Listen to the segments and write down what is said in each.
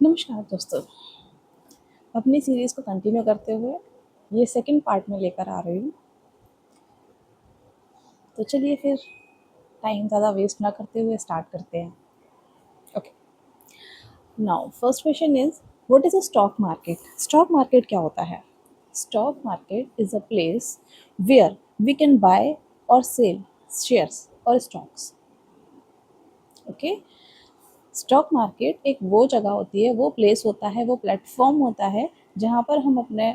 नमस्कार दोस्तों, अपनी सीरीज़ को कंटिन्यू करते हुए ये सेकंड पार्ट में लेकर आ रही हूँ। तो चलिए फिर टाइम ज़्यादा वेस्ट ना करते हुए स्टार्ट करते हैं। Okay, now first question is what is a stock market? Stock market क्या होता है? Stock market is a place where we can buy और सेल शेयर्स और स्टॉक्स। ओके, स्टॉक मार्केट एक वो जगह होती है, वो प्लेस होता है, वो प्लेटफॉर्म होता है जहाँ पर हम अपने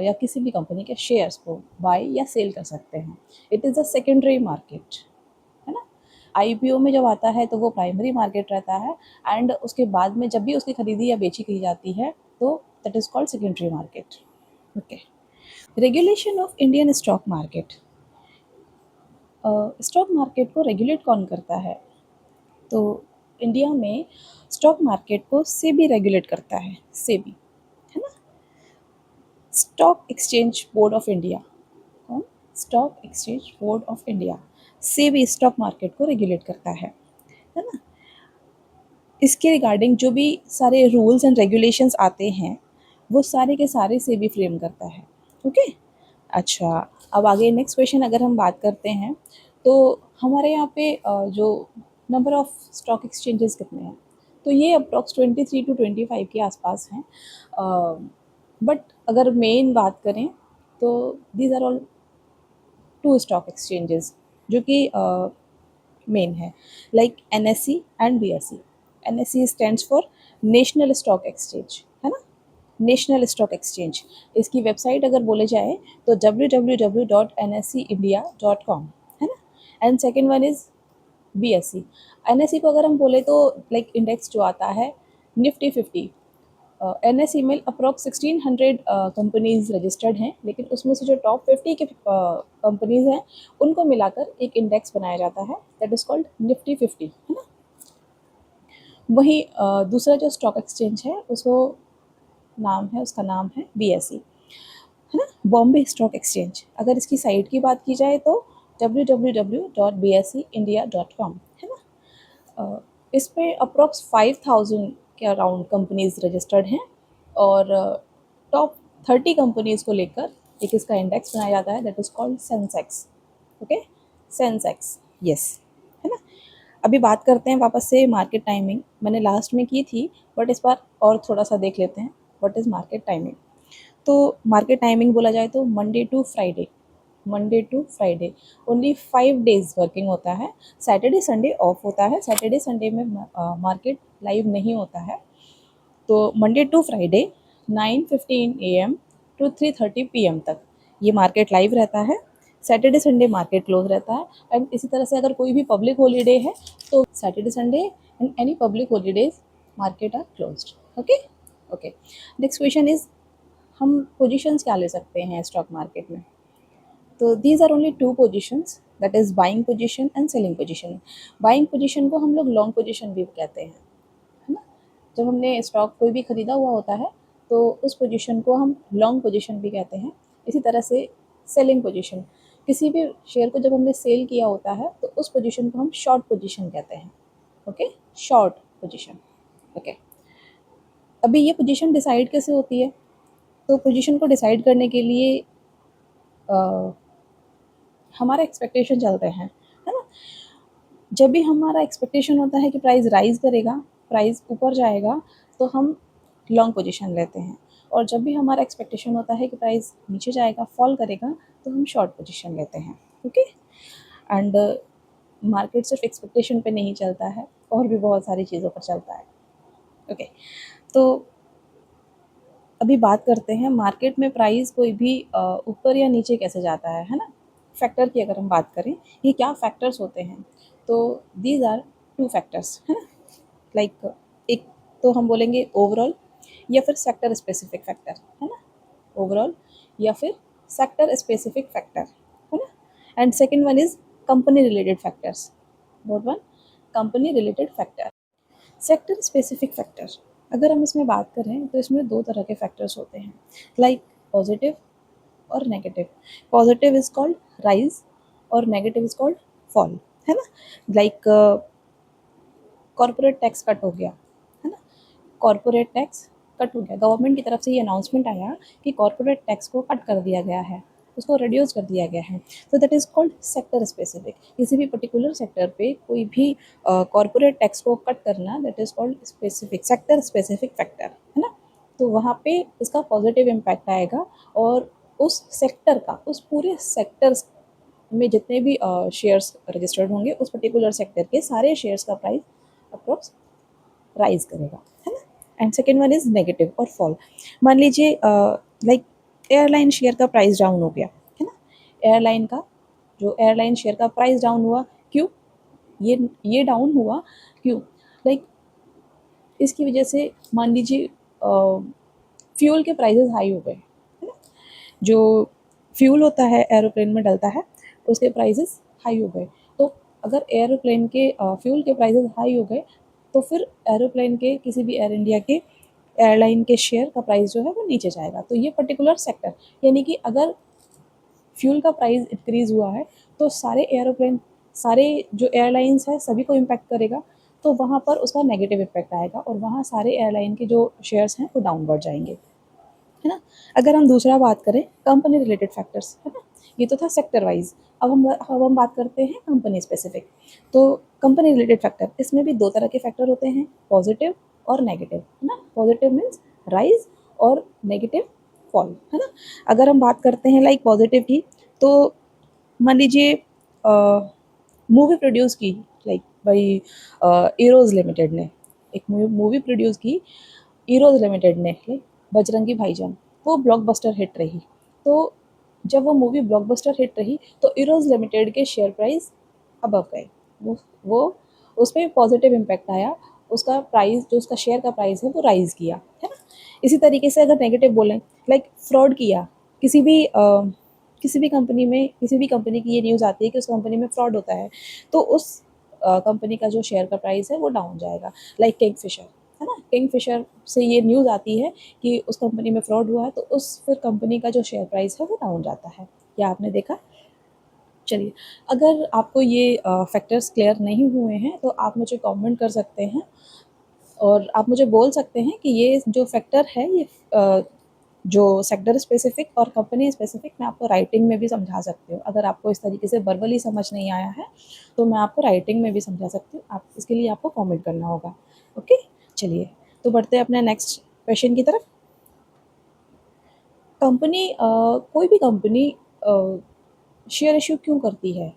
या किसी भी कंपनी के शेयर्स को बाय या सेल कर सकते हैं। It is a secondary market, है ना। आईपीओ में जब आता है तो वो प्राइमरी मार्केट रहता है, एंड उसके बाद में जब भी उसकी खरीदी या बेची की जाती है तो that is called secondary market. Okay, regulation of Indian stock market. Stock market को रेगुलेट कौन करता है? तो इंडिया में स्टॉक मार्केट को सेबी रेगुलेट करता है, सेबी, है ना। Stock exchange board of India, कौन? Stock exchange board of India, SEBI stock market को रेगुलेट करता है ना। इसके रिगार्डिंग जो भी सारे रूल्स एंड रेगुलेशंस आते हैं वो सारे के सारे सेबी फ्रेम करता है। ओके, अच्छा, अब आगे नेक्स्ट क्वेश्चन अगर हम बात करते हैं तो हमारे यहाँ पे जो नंबर ऑफ स्टॉक एक्सचेंजेस कितने हैं, तो ये अप्रॉक्स 23 to 25 के आसपास हैं। बट अगर मेन बात करें तो these are all two stock exchanges जो कि मेन है, like NSC and BSE. NSC stands for national stock exchange, है ना, नेशनल स्टॉक एक्सचेंज। इसकी वेबसाइट अगर बोले जाए तो www.nscindia.com, है ना। And second one is BSE. NSC को अगर हम बोले तो लाइक इंडेक्स जो आता है निफ्टी 50। एनएससी में अप्रॉक्स 1600 कंपनीज रजिस्टर्ड हैं, लेकिन उसमें से जो टॉप 50 के कंपनीज हैं उनको मिलाकर एक इंडेक्स बनाया जाता है, दैट इज़ कॉल्ड निफ्टी 50, है ना। वहीं दूसरा जो स्टॉक एक्सचेंज है उसका नाम है बीएसई, है ना, बॉम्बे स्टॉक एक्सचेंज। अगर इसकी साइट की बात की जाए तो www.bseindia.com, है ना। इसमें अप्रॉक्स 5000 के अराउंड कंपनीज रजिस्टर्ड हैं, और टॉप 30 कंपनीज को लेकर एक इसका इंडेक्स बनाया जाता है, that is called Sensex. Okay, Sensex, yes, है ना। अभी बात करते हैं वापस से मार्केट टाइमिंग, मैंने लास्ट में की थी बट इस बार और थोड़ा सा देख लेते हैं व्हाट इज़ मार्केट टाइमिंग। तो मार्केट टाइमिंग बोला जाए तो Monday to Friday, Monday to Friday only 5 days working होता है। सैटरडे संडे ऑफ होता है, सैटरडे संडे में मार्केट लाइव नहीं होता है। तो Monday to Friday 9:15 AM to 3:30 PM तक ये मार्केट लाइव रहता है। सैटरडे संडे मार्केट क्लोज रहता है। एंड इसी तरह से अगर कोई भी पब्लिक हॉलीडे है तो Saturday Sunday and any public holidays market are closed. Okay, okay, next question is हम पोजीशंस क्या ले सकते हैं स्टॉक मार्केट में? तो these are only two positions, that is buying position and selling position. Buying position को हम लोग लॉन्ग पोजीशन भी कहते हैं, है ना। जब हमने स्टॉक कोई भी खरीदा हुआ होता है तो उस पोजीशन को हम लॉन्ग पोजीशन भी कहते हैं। इसी तरह से सेलिंग पोजीशन, किसी भी शेयर को जब हमने सेल किया होता है तो उस पोजीशन को हम शॉर्ट पोजीशन कहते हैं। Okay, short position. ओके, अभी ये पोजीशन डिसाइड कैसे होती है? तो पोजीशन को डिसाइड करने के लिए हमारा एक्सपेक्टेशन चलते हैं, है ना। जब भी हमारा एक्सपेक्टेशन होता है कि प्राइस राइज करेगा, प्राइस ऊपर जाएगा, तो हम लॉन्ग पोजीशन लेते हैं, और जब भी हमारा एक्सपेक्टेशन होता है कि प्राइस नीचे जाएगा, फॉल करेगा, तो हम शॉर्ट पोजीशन लेते हैं। ओके, एंड मार्केट सिर्फ एक्सपेक्टेशन पे नहीं चलता है, और भी बहुत सारी चीज़ों पर चलता है। ओके, तो अभी बात करते हैं मार्केट में प्राइस कोई भी ऊपर या नीचे कैसे जाता है ना। फैक्टर की अगर हम बात करें, ये क्या फैक्टर्स होते हैं, तो दीज आर टू फैक्टर्स, है ना। लाइक एक तो हम बोलेंगे ओवरऑल या फिर सेक्टर स्पेसिफिक फैक्टर, है ना। ओवरऑल या फिर सेक्टर स्पेसिफिक फैक्टर, है ना। And second one is company related factors. Note one, company related factor. Sector specific factor, अगर हम इसमें बात करें तो इसमें दो तरह के फैक्टर्स होते हैं, लाइक पॉजिटिव और negative. Positive is called rise और नेगेटिव इज कॉल्ड फॉल, है ना। लाइक कॉरपोरेट टैक्स कट हो गया, है ना। कॉरपोरेट टैक्स कट हो गया, गवर्नमेंट की तरफ से ये अनाउंसमेंट आया कि कॉरपोरेट टैक्स को कट कर दिया गया है, उसको रिड्यूस कर दिया गया है। तो that is called sector specific. किसी भी पर्टिकुलर सेक्टर पे कोई भी कॉरपोरेट टैक्स को कट करना, that is called specific, sector specific factor, है ना। तो वहाँ पे इसका पॉजिटिव इम्पैक्ट आएगा और उस सेक्टर का, उस पूरे सेक्टर में जितने भी शेयर्स रजिस्टर्ड होंगे उस पर्टिकुलर सेक्टर के सारे शेयर्स का प्राइस अप्रोक्स राइज करेगा, है ना। And second one is negative और फॉल। मान लीजिए लाइक एयरलाइन शेयर का प्राइस डाउन हो गया, है ना। एयरलाइन का जो एयरलाइन शेयर का प्राइस डाउन हुआ, क्यों ये डाउन हुआ, क्यों? लाइक इसकी वजह से मान लीजिए फ्यूल के प्राइसेस हाई हो गए, है ना। जो फ्यूल होता है एरोप्लेन में डलता है उसके प्राइसेस हाई हो गए। तो अगर एरोप्लेन के फ्यूल के प्राइसेस हाई हो गए तो फिर एरोप्लेन के किसी भी एयर इंडिया के एयरलाइन के शेयर का प्राइस जो है वो नीचे जाएगा। तो ये पर्टिकुलर सेक्टर, यानी कि अगर फ्यूल का प्राइस इंक्रीज़ हुआ है तो सारे एरोप्लेन, सारे जो एयरलाइंस हैं सभी को इम्पैक्ट करेगा। तो वहाँ पर उसका नेगेटिव इम्पैक्ट आएगा और वहाँ सारे एयरलाइन के जो शेयर्स हैं वो डाउनवर्ड जाएंगे, है ना। अगर हम दूसरा बात करें कंपनी रिलेटेड फैक्टर्स, है ना, ये तो था सेक्टर वाइज। अब हम बात करते हैं कंपनी स्पेसिफिक। तो कंपनी रिलेटेड फैक्टर, इसमें भी दो तरह के फैक्टर होते हैं, पॉजिटिव और नेगेटिव, है ना। पॉजिटिव मीन्स राइज और नेगेटिव फॉल, है ना। अगर हम बात करते हैं लाइक पॉजिटिव की, तो मान लीजिए मूवी प्रोड्यूस की, लाइक भाई ईरोज लिमिटेड ने एक मूवी प्रोड्यूस की, ईरोज लिमिटेड ने, लाइक बजरंगी भाईजान, वो ब्लॉकबस्टर हिट रही। तो जब वो मूवी ब्लॉकबस्टर हिट रही तो ईरोज लिमिटेड के शेयर प्राइस अबव गए, वो उस पर पॉजिटिव इम्पैक्ट आया, उसका प्राइस, जो उसका शेयर का प्राइस है वो राइज किया, है ना। इसी तरीके से अगर नेगेटिव बोलें, लाइक फ्रॉड किया, किसी भी किसी भी कंपनी में, किसी भी कंपनी की ये न्यूज़ आती है कि उस कंपनी में फ्रॉड होता है, तो उस कंपनी का जो शेयर का प्राइस है वो डाउन जाएगा। लाइक किंगफिशर, है ना, किंगफिशर से ये न्यूज़ आती है कि उस कंपनी में फ्रॉड हुआ है तो उस फिर कंपनी का जो शेयर प्राइस है वो डाउन जाता है। क्या आपने देखा? चलिए, अगर आपको ये फैक्टर्स क्लियर नहीं हुए हैं तो आप मुझे कमेंट कर सकते हैं और आप मुझे बोल सकते हैं कि ये जो फैक्टर है ये जो सेक्टर स्पेसिफिक और कंपनी स्पेसिफिक मैं आपको राइटिंग में भी समझा सकती हूँ। अगर आपको इस तरीके से वर्बली समझ नहीं आया है तो मैं आपको राइटिंग में भी समझा सकती हूँ। आप इसके लिए आपको कमेंट करना होगा। ओके, चलिए तो बढ़ते हैं अपने नेक्स्ट क्वेश्चन की तरफ। कंपनी कोई भी कंपनी शेयर इशू क्यों करती है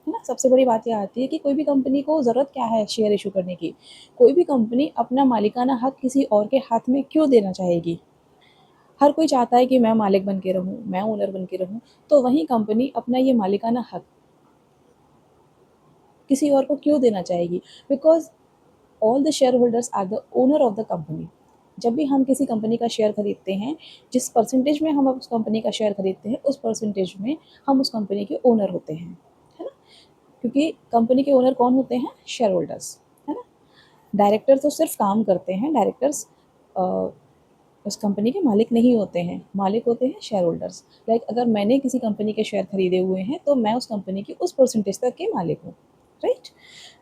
ना। सबसे बड़ी बात ये आती है कि कोई भी कंपनी को ज़रूरत क्या है शेयर इशू करने की। कोई भी कंपनी अपना मालिकाना हक किसी और के हाथ में क्यों देना चाहेगी? हर कोई चाहता है कि मैं मालिक बन के रहूँ, मैं ओनर बन के रहूँ। तो वहीं कंपनी अपना ये मालिकाना हक किसी और को क्यों देना चाहेगी? Because all the shareholders are the owner of the company. जब भी हम किसी कंपनी का शेयर खरीदते हैं, जिस परसेंटेज में हम उस कंपनी का शेयर खरीदते हैं उस परसेंटेज में हम उस कंपनी के ओनर होते हैं, है ना। क्योंकि कंपनी के ओनर कौन होते हैं? शेयर होल्डर्स, है ना। डायरेक्टर तो सिर्फ काम करते हैं, डायरेक्टर्स उस कंपनी के मालिक नहीं होते हैं, मालिक होते हैं शेयर होल्डर्स। लाइक अगर मैंने किसी कंपनी के शेयर खरीदे हुए हैं तो मैं उस कंपनी की उस परसेंटेज तक के मालिक हूँ, राइट।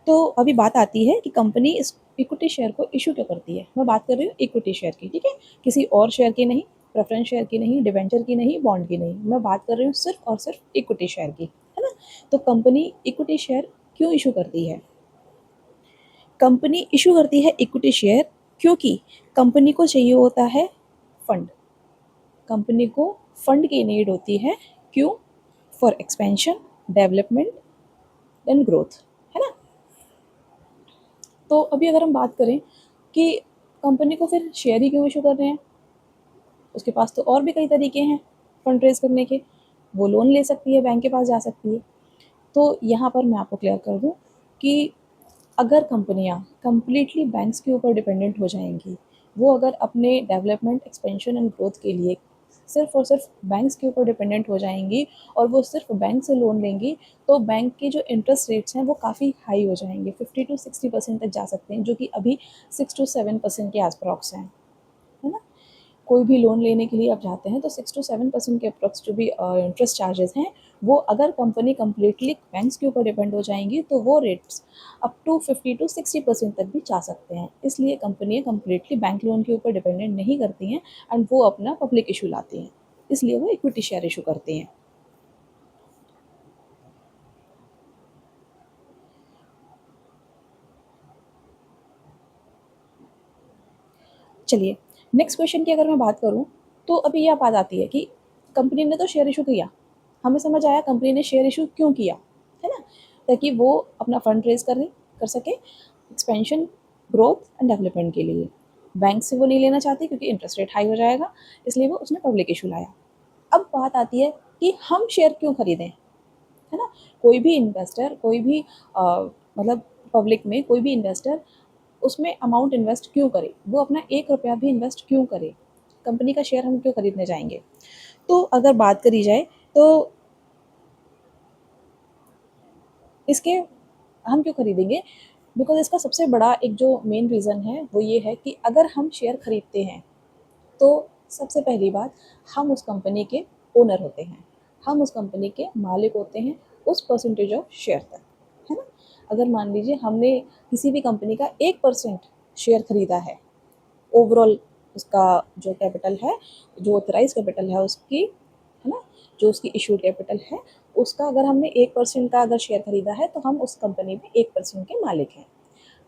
तो अभी बात आती है कि कंपनी इस इक्विटी शेयर को इशू क्यों करती है। मैं बात कर रही हूँ इक्विटी शेयर की, ठीक है, किसी और शेयर की नहीं, प्रेफरेंस शेयर की नहीं, डिवेंचर की नहीं, बॉन्ड की नहीं, मैं बात कर रही हूँ सिर्फ और सिर्फ इक्विटी शेयर की, है ना। तो कंपनी इक्विटी शेयर क्यों इशू करती है? कंपनी इशू करती है इक्विटी शेयर क्योंकि कंपनी को चाहिए होता है फंड। कंपनी को फंड की नीड होती है, क्यों? For expansion, development and growth, है ना। तो अभी अगर हम बात करें कि कंपनी को फिर शेयर ही क्यों इशू कर रहे हैं, उसके पास तो और भी कई तरीके हैं फंड रेज करने के। वो लोन ले सकती है, बैंक के पास जा सकती है। तो यहाँ पर मैं आपको क्लियर कर दूँ कि अगर कंपनियाँ कंप्लीटली बैंक्स के ऊपर डिपेंडेंट हो जाएंगी, वो अगर अपने डेवलपमेंट, एक्सपेंशन एंड ग्रोथ के लिए सिर्फ और सिर्फ बैंक्स के ऊपर डिपेंडेंट हो जाएंगी और वो सिर्फ बैंक से लोन लेंगी, तो बैंक के जो इंटरेस्ट रेट्स हैं वो काफ़ी हाई हो जाएंगे, 50 to 60% तक जा सकते हैं, जो कि अभी 6 to 7% के आसपास हैं, है ना। कोई भी लोन लेने के लिए आप जाते हैं तो 6 to 7% के अप्रॉक्स जो भी इंटरेस्ट चार्जेस हैं वो अगर कंपनी कम्प्लीटली बैंक्स के ऊपर डिपेंड हो जाएंगी तो वो रेट्स अप टू 50 to 60% तक भी जा सकते हैं। इसलिए कंपनियां कम्प्लीटली बैंक लोन के ऊपर डिपेंडेंट नहीं करती हैं एंड वो अपना पब्लिक इशू लाती हैं, इसलिए वो इक्विटी शेयर इशू करती हैं। चलिए, नेक्स्ट क्वेश्चन की अगर मैं बात करूँ तो अभी यह बात आती है कि कंपनी ने तो शेयर इशू किया, हमें समझ आया कंपनी ने शेयर इशू क्यों किया, है ना? ताकि वो अपना फंड रेज कर सके एक्सपेंशन, ग्रोथ एंड डेवलपमेंट के लिए। बैंक से वो नहीं लेना चाहती क्योंकि इंटरेस्ट रेट हाई हो जाएगा, इसलिए वो उसने पब्लिक इशू लाया। अब बात आती है कि हम शेयर क्यों खरीदें, है ना? कोई भी इन्वेस्टर, कोई भी मतलब पब्लिक में कोई भी इन्वेस्टर उसमें अमाउंट इन्वेस्ट क्यों करे, वो अपना 1 रुपया भी इन्वेस्ट क्यों करे, कंपनी का शेयर हम क्यों खरीदने जाएंगे? तो अगर बात करी जाए तो इसके हम क्यों खरीदेंगे, बिकॉज इसका सबसे बड़ा एक जो मेन रीज़न है वो ये है कि अगर हम शेयर खरीदते हैं तो सबसे पहली बात, हम उस कंपनी के ओनर होते हैं, हम उस कंपनी के मालिक होते हैं उस परसेंटेज ऑफ शेयर तक, है ना? अगर मान लीजिए हमने किसी भी कंपनी का 1% शेयर खरीदा है, ओवरऑल उसका जो कैपिटल है, जो ऑथराइज कैपिटल है उसकी, है ना, जो उसकी इशूड कैपिटल है उसका अगर हमने 1% का अगर शेयर खरीदा है तो हम उस कंपनी में 1% के मालिक हैं,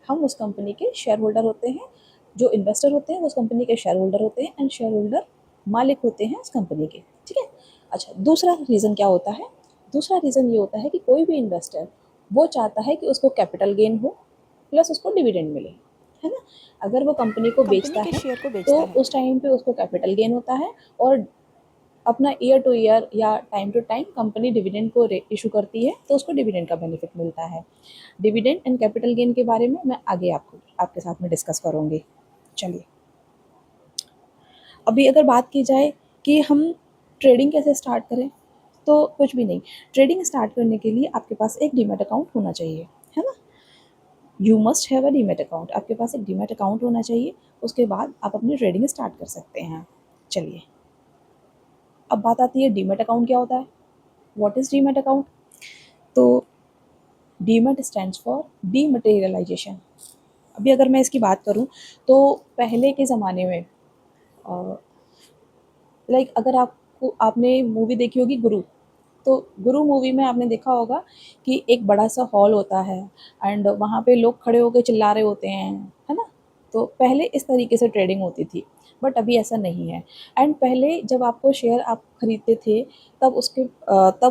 हम उस कंपनी के शेयर होल्डर होते हैं। जो इन्वेस्टर होते हैं वो उस कंपनी के शेयर होल्डर होते हैं एंड शेयर होल्डर मालिक होते हैं उस कंपनी के, ठीक है? अच्छा, दूसरा रीज़न क्या होता है? दूसरा रीज़न ये होता है कि कोई भी इन्वेस्टर वो चाहता है कि उसको कैपिटल गेन हो प्लस उसको डिविडेंड मिले, है ना? अगर वो कंपनी को कंपनी बेचता के है शेयर को तो बेचता है उस टाइम पे उसको कैपिटल गेन होता है और अपना ईयर टू ईयर या time to time company dividend को इशू करती है तो उसको डिविडेंड का बेनिफिट मिलता है। डिविडेंड एंड कैपिटल गेन के बारे में मैं आगे आपको आपके साथ में डिस्कस करूँगी। चलिए, अभी अगर बात की जाए कि हम ट्रेडिंग कैसे स्टार्ट करें, तो कुछ भी नहीं। ट्रेडिंग स्टार्ट करने के लिए आपके पास एक डीमैट अकाउंट होना चाहिए, है ना? You must have a demat account, आपके पास एक डीमैट अकाउंट होना चाहिए, उसके बाद आप अपनी ट्रेडिंग स्टार्ट कर सकते हैं। चलिए, अब बात आती है डीमैट अकाउंट क्या होता है, व्हाट इज़ डीमैट अकाउंट? तो डीमैट स्टैंड्स फॉर डीमटेरियलाइजेशन। अभी अगर मैं इसकी बात करूँ तो पहले के ज़माने में लाइक अगर आपको आपने मूवी देखी होगी गुरु, तो गुरु मूवी में आपने देखा होगा कि एक बड़ा सा हॉल होता है एंड वहाँ पे लोग खड़े होकर चिल्ला रहे होते हैं, है ना? तो पहले इस तरीके से ट्रेडिंग होती थी, बट अभी ऐसा नहीं है। एंड पहले जब आपको शेयर आप खरीदते थे तब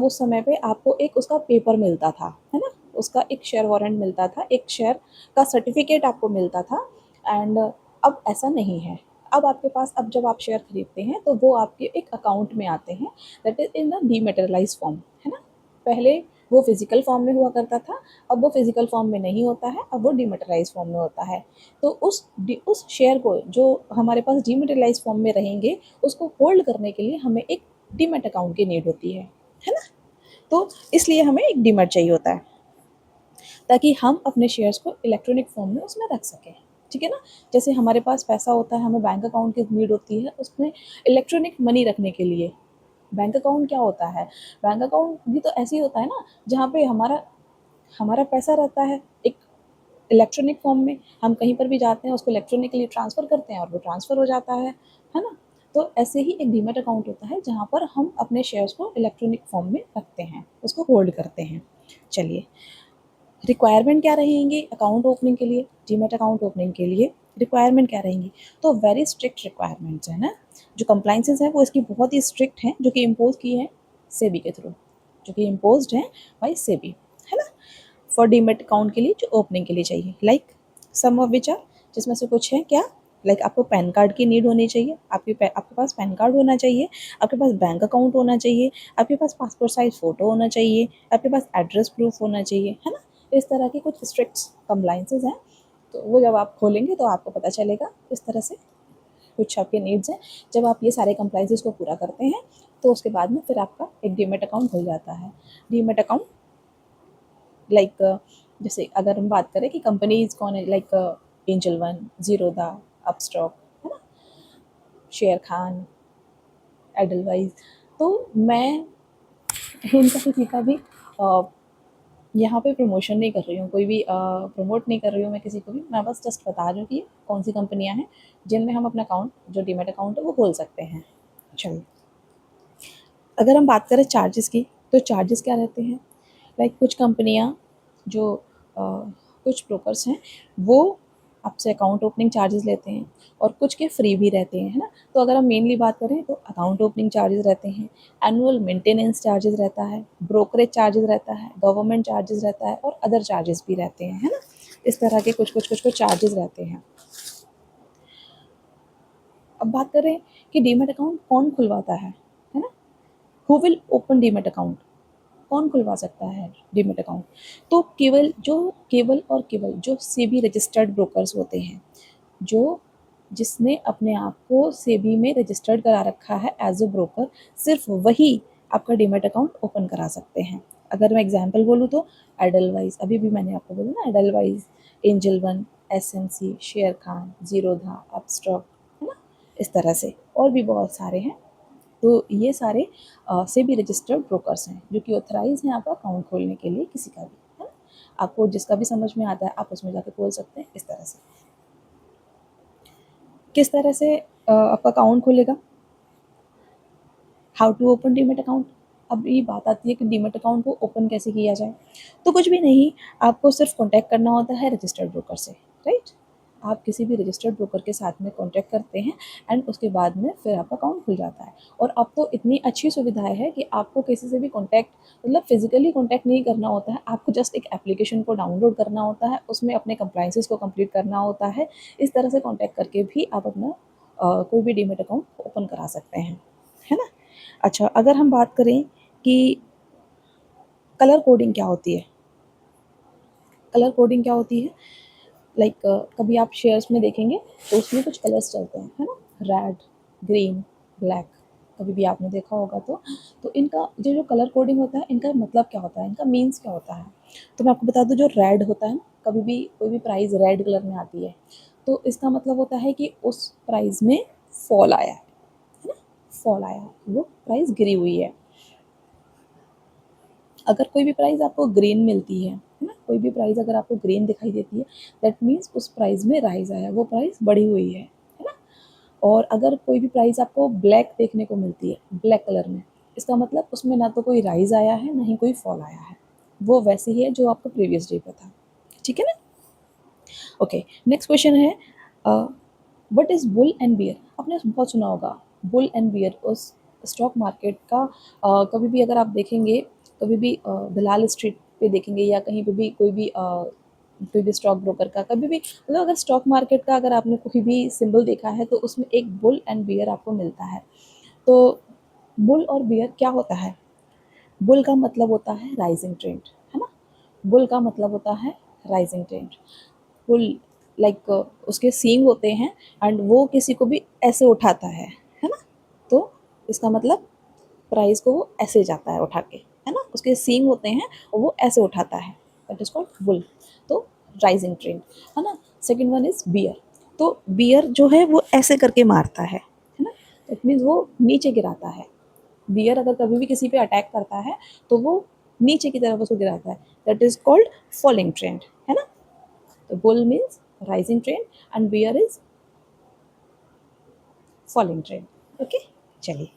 उस समय पे आपको एक उसका पेपर मिलता था, है ना? उसका एक शेयर वारंट मिलता था, एक शेयर का सर्टिफिकेट आपको मिलता था एंड अब ऐसा नहीं है। अब आपके पास, अब जब आप शेयर खरीदते हैं तो वो आपके एक अकाउंट में आते हैं, that is in the dematerialise form, है ना? पहले वो फिजिकल फॉर्म में हुआ करता था, अब वो फिजिकल फॉर्म में नहीं होता है, अब वो डीमेटेरियलाइज फॉर्म में होता है। तो उस शेयर को जो हमारे पास डीमेटेरियलाइज फॉर्म में रहेंगे उसको होल्ड करने के लिए हमें एक डीमेट अकाउंट की नीड होती है ना? तो इसलिए हमें एक डीमेट चाहिए होता है ताकि हम अपने शेयर्स को इलेक्ट्रॉनिक फॉर्म में उसमें रख सकें, ठीक है ना? जैसे हमारे पास पैसा होता है, हमें बैंक अकाउंट की नीड होती है उसमें इलेक्ट्रॉनिक मनी रखने के लिए। बैंक अकाउंट क्या होता है? बैंक अकाउंट भी तो ऐसे ही होता है ना, जहाँ पे हमारा हमारा पैसा रहता है एक इलेक्ट्रॉनिक फॉर्म में, हम कहीं पर भी जाते हैं उसको इलेक्ट्रॉनिकली ट्रांसफ़र करते हैं और वो ट्रांसफ़र हो जाता है ना? तो ऐसे ही एक डीमैट अकाउंट होता है जहाँ पर हम अपने शेयर्स को इलेक्ट्रॉनिक फॉर्म में रखते हैं, उसको होल्ड करते हैं। चलिए, रिक्वायरमेंट क्या रहेंगी अकाउंट ओपनिंग के लिए, डीमैट अकाउंट ओपनिंग के लिए रिक्वायरमेंट क्या रहेंगी? तो वेरी स्ट्रिक्ट रिक्वायरमेंट्स है ना, जो कंप्लाइंसेस हैं वो इसकी बहुत ही स्ट्रिक्ट हैं, जो कि इम्पोज की हैं सेबी के थ्रू, जो कि इम्पोज्ड हैं बाय सेबी, है ना? फॉर डीमैट अकाउंट के लिए जो ओपनिंग के लिए चाहिए, like some of which are, जिसमें से कुछ है क्या? लाइक आपको पैन कार्ड की नीड होनी चाहिए, आपके पास पैन कार्ड होना चाहिए, आपके पास बैंक अकाउंट होना चाहिए, आपके पास पासपोर्ट साइज फ़ोटो होना चाहिए, आपके पास एड्रेस प्रूफ होना चाहिए, है ना? इस तरह के कुछ स्ट्रिक्ट कंप्लाइंसेस हैं, तो वो जब आप खोलेंगे तो आपको पता चलेगा इस तरह से कुछ आपके नीड्स हैं। जब आप ये सारे कंप्लाइंसेस को पूरा करते हैं तो उसके बाद में फिर आपका एक डीमैट अकाउंट खुल जाता है। डीमैट अकाउंट लाइक जैसे अगर हम बात करें कि कंपनीज कौन है, like angel one, Zerodha, Upstox, है ना, शेयर खान, एडलवाइज। तो मैं इनका किसी का भी यहाँ पे प्रमोशन नहीं कर रही हूँ, कोई भी प्रमोट नहीं कर रही हूँ मैं किसी को भी, मैं बस जस्ट बता रही हूँ कि कौन सी कंपनियाँ हैं जिनमें हम अपना अकाउंट, जो डीमैट अकाउंट है वो खोल सकते हैं। चलिए, अगर हम बात करें चार्जेस की, तो चार्जेस क्या रहते हैं? लाइक कुछ कंपनियाँ जो कुछ ब्रोकर्स हैं वो आपसे अकाउंट ओपनिंग चार्जेस लेते हैं, और कुछ के फ्री भी रहते हैं, है ना। तो अगर हम मेनली बात करें तो अकाउंट ओपनिंग चार्जेस रहते हैं, एनुअल मेंटेनेंस चार्जेस रहता है, ब्रोकरेज चार्जेस रहता है, गवर्नमेंट चार्जेस रहता है, और अदर चार्जेस भी रहते हैं, है ना। इस तरह के कुछ चार्जेस रहते हैं। अब बात करें कि डीमैट अकाउंट कौन खुलवाता है ना। Who will open demat account? कौन खुलवा सकता है डीमैट अकाउंट? तो केवल और केवल जो सेबी रजिस्टर्ड ब्रोकर्स होते हैं, जो जिसने अपने आप को सेबी में रजिस्टर्ड करा रखा है एज अ ब्रोकर, सिर्फ वही आपका डीमैट अकाउंट ओपन करा सकते हैं। अगर मैं एग्जांपल बोलूँ तो एडलवाइज, अभी भी मैंने आपको बोला ना, Edelweiss, angel one, SMC, share Khan, Zerodha, Upstox, है ना। इस तरह से और भी बहुत सारे हैं। तो ये सारे सेबी रजिस्टर्ड ब्रोकर्स हैं जो कि ऑथराइज हैं आपका अकाउंट खोलने के लिए, किसी का भी, है ना। आपको जिसका भी समझ में आता है आप उसमें जाकर खोल सकते हैं। इस तरह से किस तरह से आपका अकाउंट खुलेगा? How to open demat account? अब ये बात आती है कि डीमैट अकाउंट को ओपन कैसे किया जाए। तो कुछ भी नहीं, आपको सिर्फ कॉन्टैक्ट करना होता है रजिस्टर्ड ब्रोकर से, राइट। आप किसी भी रजिस्टर्ड ब्रोकर के साथ में कॉन्टैक्ट करते हैं, एंड उसके बाद में फिर आपका अकाउंट खुल जाता है। और अब तो इतनी अच्छी सुविधाएं है कि आपको किसी से भी कॉन्टैक्ट, मतलब फिजिकली कॉन्टैक्ट नहीं करना होता है, आपको जस्ट एक एप्लीकेशन को डाउनलोड करना होता है, उसमें अपने कंप्लाइंसेस को कंप्लीट करना होता है। इस तरह से कॉन्टैक्ट करके भी आप अपना कोई भी डीमैट अकाउंट ओपन करा सकते हैं, है ना। अच्छा, अगर हम बात करें कि कलर कोडिंग क्या होती है, कलर कोडिंग क्या होती है, लाइक कभी आप शेयर्स में देखेंगे तो उसमें कुछ कलर्स चलते हैं, है ना, रेड, ग्रीन, ब्लैक, कभी भी आपने देखा होगा तो इनका जो कलर कोडिंग होता है, इनका मतलब क्या होता है, इनका मीन्स क्या होता है। तो मैं आपको बता दूं, जो रेड होता है ना, कभी भी कोई भी प्राइस रेड कलर में आती है तो इसका मतलब होता है कि उस प्राइस में फॉल आया है ना, फॉल आया, वो प्राइस गिरी हुई है। अगर कोई भी प्राइस आपको ग्रीन मिलती है ना, कोई भी प्राइस अगर आपको ग्रीन दिखाई देती है, दैट मीन्स उस प्राइस में राइज आया, वो प्राइस बढ़ी हुई है ना। और अगर कोई भी प्राइस आपको ब्लैक देखने को मिलती है, ब्लैक कलर में, इसका मतलब उसमें ना तो कोई राइज आया है, ना ही कोई फॉल आया है, वो वैसे ही है जो आपको प्रीवियस डे पे था, ठीक है ना। ओके, नेक्स्ट क्वेश्चन है, what is bull and bear? आपने बहुत सुना होगा बुल एंड बियर, उस स्टॉक मार्केट का कभी भी अगर आप देखेंगे, कभी भी दलाल स्ट्रीट पे देखेंगे, या कहीं पे भी कोई भी स्टॉक ब्रोकर का, कभी भी मतलब अगर स्टॉक मार्केट का अगर आपने कोई भी सिंबल देखा है तो उसमें एक बुल एंड बियर आपको मिलता है। तो बुल और बियर क्या होता है? बुल का मतलब होता है राइजिंग ट्रेंड, है ना। बुल का मतलब होता है राइजिंग ट्रेंड। बुल लाइक उसके सींग होते हैं, एंड वो किसी को भी ऐसे उठाता है ना। तो इसका मतलब प्राइस को वो ऐसे जाता है उठा के, है ना, उसके सींग होते हैं और वो ऐसे उठाता है, दैट इज कॉल्ड बुल। तो राइजिंग ट्रेंड, है ना। Second one is bear. तो बियर जो है वो ऐसे करके मारता है ना, इट मीन्स वो नीचे गिराता है। बियर अगर कभी भी किसी पे अटैक करता है तो वो नीचे की तरफ उसको गिराता है, that is called falling trend, है ना। तो bull means rising trend and bear is falling trend. Okay, चलिए,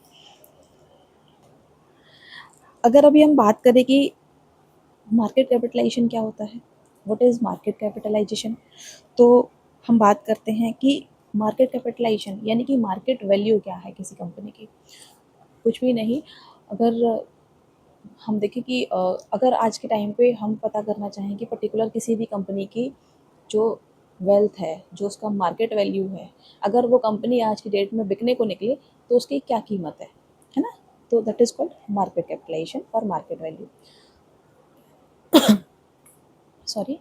अगर अभी हम बात करें कि मार्केट कैपिटलाइजेशन क्या होता है, व्हाट इज मार्केट कैपिटलाइजेशन, तो हम बात करते हैं कि मार्केट कैपिटलाइजेशन यानी कि मार्केट वैल्यू क्या है किसी कंपनी की। कुछ भी नहीं। अगर हम देखें कि अगर आज के टाइम पे हम पता करना चाहें कि पर्टिकुलर किसी भी कंपनी की जो वेल्थ है, जो उसका मार्केट वैल्यू है, अगर वो कंपनी आज की डेट में बिकने को निकले तो उसकी क्या कीमत है ना। तो that is called market capitalisation और मार्केट वैल्यू, सॉरी।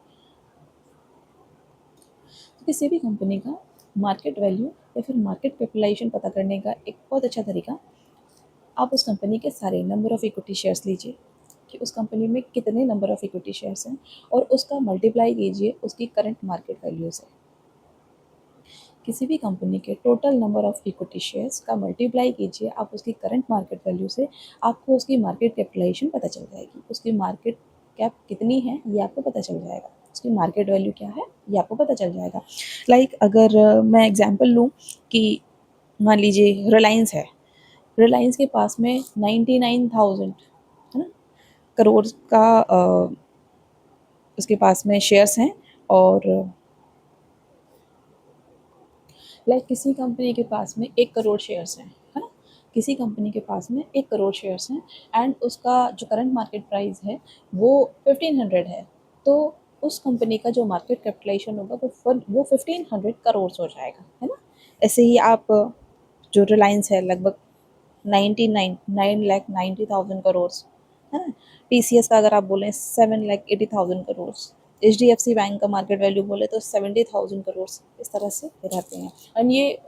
तो किसी भी कंपनी का मार्केट वैल्यू या फिर मार्केट कैपिटलाइजेशन पता करने का एक बहुत अच्छा तरीका, आप उस कंपनी के सारे नंबर ऑफ़ इक्विटी शेयर्स लीजिए कि उस कंपनी में कितने नंबर ऑफ़ इक्विटी शेयर्स हैं, और उसका मल्टीप्लाई कीजिए उसकी करंट मार्केट वैल्यू से। किसी भी कंपनी के total number of equity shares का मल्टीप्लाई कीजिए आप उसकी करंट मार्केट वैल्यू से, आपको उसकी मार्केट कैपिटलाइजेशन पता चल जाएगी। उसकी मार्केट कैप कितनी है ये आपको पता चल जाएगा, उसकी मार्केट वैल्यू क्या है ये आपको पता चल जाएगा। लाइक अगर मैं एग्जांपल लूँ कि मान लीजिए रिलायंस है, रिलायंस के पास में 99,000 है ना करोड़ का उसके पास में शेयर्स हैं। और लाइक किसी कंपनी के पास में 1 करोड़ शेयर्स हैं, है ना, किसी कंपनी के पास में 1 करोड़ शेयर्स हैं एंड उसका जो करंट मार्केट प्राइस है वो 1500 है। तो उस कंपनी का जो मार्केट कैपिटलाइजेशन होगा वो 1500 करोड़ हो जाएगा, है ना। ऐसे ही आप जो रिलायंस है लगभग 9,90,000 करोड़, है ना। टीसीएस का अगर आप बोलें 7,80,000 करोड़, HDFC बैंक का मार्केट वैल्यू बोले तो 70,000 करोड़, इस तरह से रहते हैं। एंड ये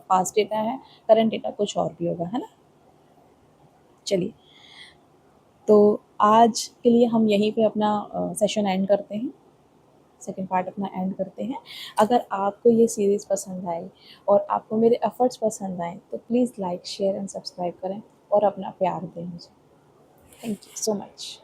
पास्ट डेटा है, करंट डेटा कुछ और भी होगा, है ना। चलिए, तो आज के लिए हम यहीं पे अपना सेशन एंड करते हैं, सेकेंड पार्ट अपना एंड करते हैं। अगर आपको ये सीरीज़ पसंद आई और आपको मेरे एफर्ट्स पसंद आए तो please like share and subscribe करें और अपना प्यार दें मुझे। Thank you so much.